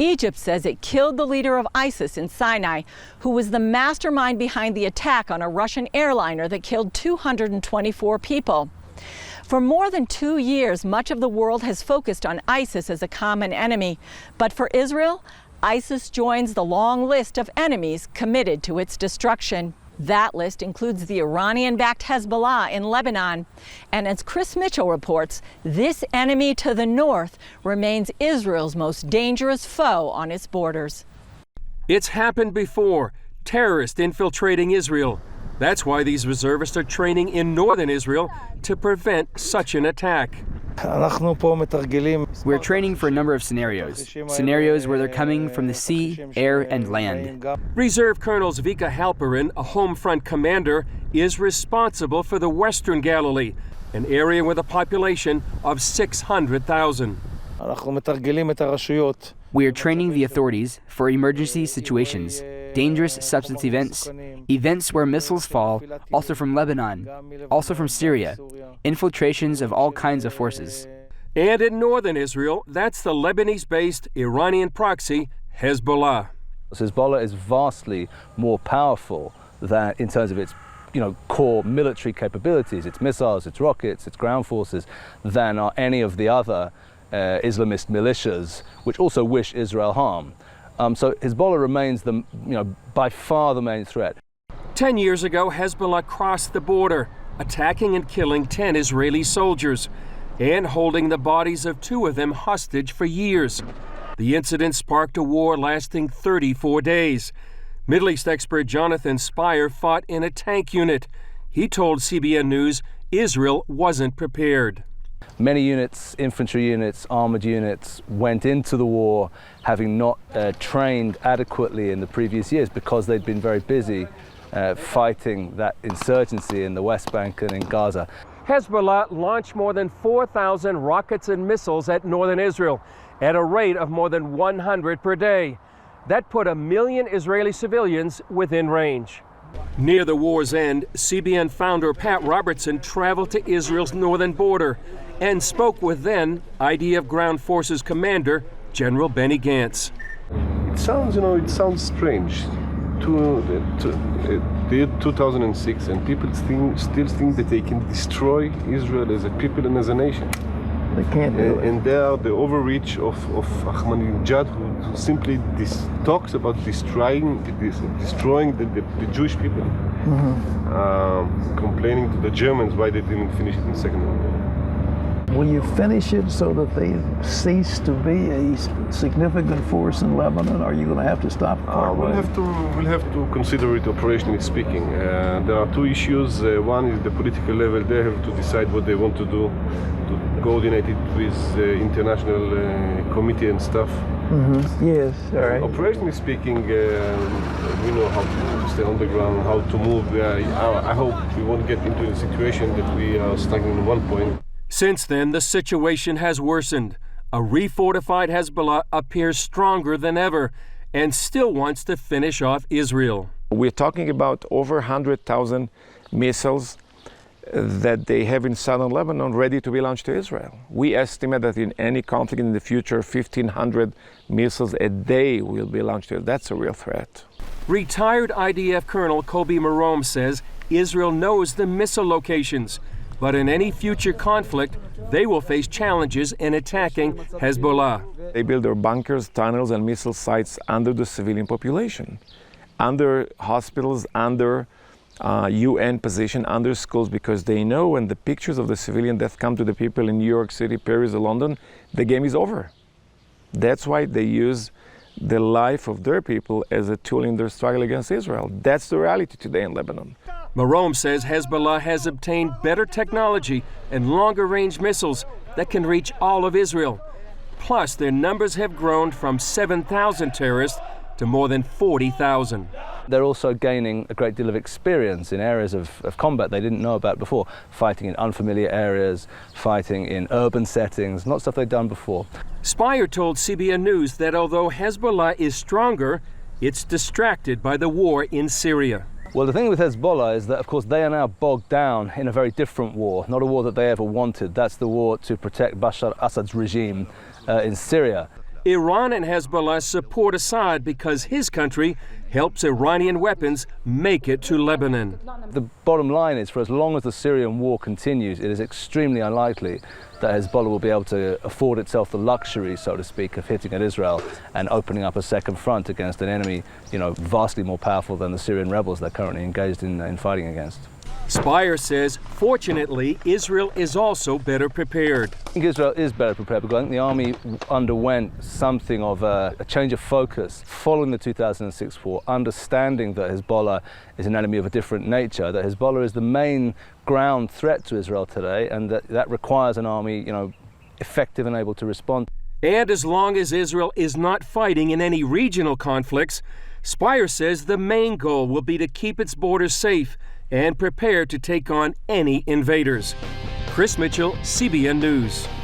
Egypt says it killed the leader of ISIS in Sinai, who was the mastermind behind the attack on a Russian airliner that killed 224 people. For more than 2 years, much of the world has focused on ISIS as a common enemy. But for Israel, ISIS joins the long list of enemies committed to its destruction. That list includes the Iranian-backed Hezbollah in Lebanon. And as Chris Mitchell reports, this enemy to the north remains Israel's most dangerous foe on its borders. It's happened before, terrorists infiltrating Israel. That's why these reservists are training in northern Israel to prevent such an attack. We're training for a number of scenarios where they're coming from the sea, air, and land. Reserve Colonel Zvika Halperin, a home front commander, is responsible for the Western Galilee, an area with a population of 600,000. We are training the authorities for emergency situations, dangerous substance events, events where missiles fall, also from Lebanon, also from Syria, infiltrations of all kinds of forces. And in northern Israel, that's the Lebanese-based Iranian proxy, Hezbollah. Hezbollah is vastly more powerful than in terms of its core military capabilities, its missiles, its rockets, its ground forces, than are any of the other Islamist militias, which also wish Israel harm. So Hezbollah remains by far the main threat. 10 years ago, Hezbollah crossed the border, attacking and killing 10 Israeli soldiers, and holding the bodies of 2 of them hostage for years. The incident sparked a war lasting 34 days. Middle East expert Jonathan Spire fought in a tank unit. He told CBN News Israel wasn't prepared. Many units, infantry units, armored units, went into the war having not trained adequately in the previous years because they'd been very busy fighting that insurgency in the West Bank and in Gaza. Hezbollah launched more than 4,000 rockets and missiles at northern Israel at a rate of more than 100 per day. That put 1 million Israeli civilians within range. Near the war's end, CBN founder Pat Robertson traveled to Israel's northern border and spoke with then IDF Ground Forces Commander General Benny Gantz. It sounds strange. The year 2006, and people still think that they can destroy Israel as a people and as a nation. They can't do it. And they are the overreach of Ahmadinejad, who simply talks about destroying the Jewish people, complaining to the Germans why they didn't finish it in the Second World War. Will you finish it so that they cease to be a significant force in Lebanon, or are you going to have to stop? We'll have to consider it operationally speaking. There are 2 issues. One is the political level. They have to decide what they want to do, to coordinate it with the international committee and stuff. Yes, all right. Operationally speaking, we know how to stay on the ground, how to move. I hope we won't get into a situation that we are stuck in one point. Since then, the situation has worsened. A refortified Hezbollah appears stronger than ever and still wants to finish off Israel. We're talking about over 100,000 missiles that they have in southern Lebanon ready to be launched to Israel. We estimate that in any conflict in the future, 1,500 missiles a day will be launched to Israel. That's a real threat. Retired IDF Colonel Kobi Marom says Israel knows the missile locations, but in any future conflict, they will face challenges in attacking Hezbollah. They build their bunkers, tunnels, and missile sites under the civilian population, under hospitals, under UN position, under schools, because they know when the pictures of the civilian death come to the people in New York City, Paris, or London, the game is over. That's why they use the life of their people as a tool in their struggle against Israel. That's the reality today in Lebanon. Marom says Hezbollah has obtained better technology and longer-range missiles that can reach all of Israel. Plus, their numbers have grown from 7,000 terrorists to more than 40,000. They're also gaining a great deal of experience in areas of combat they didn't know about before, fighting in unfamiliar areas, fighting in urban settings, not stuff they'd done before. Spire told CBN News that although Hezbollah is stronger, it's distracted by the war in Syria. Well, the thing with Hezbollah is that, of course, they are now bogged down in a very different war, not a war that they ever wanted. That's the war to protect Bashar Assad's regime in Syria. Iran and Hezbollah support Assad because his country helps Iranian weapons make it to Lebanon. The bottom line is, for as long as the Syrian war continues, it is extremely unlikely that Hezbollah will be able to afford itself the luxury, so to speak, of hitting at Israel and opening up a second front against an enemy, vastly more powerful than the Syrian rebels they're currently engaged in fighting against. Spire says, fortunately, Israel is also better prepared. I think Israel is better prepared because I think the army underwent something of a change of focus following the 2006 war, understanding that Hezbollah is an enemy of a different nature, that Hezbollah is the main ground threat to Israel today, and that requires an army, effective and able to respond. And as long as Israel is not fighting in any regional conflicts, Spire says the main goal will be to keep its borders safe and prepared to take on any invaders. Chris Mitchell, CBN News.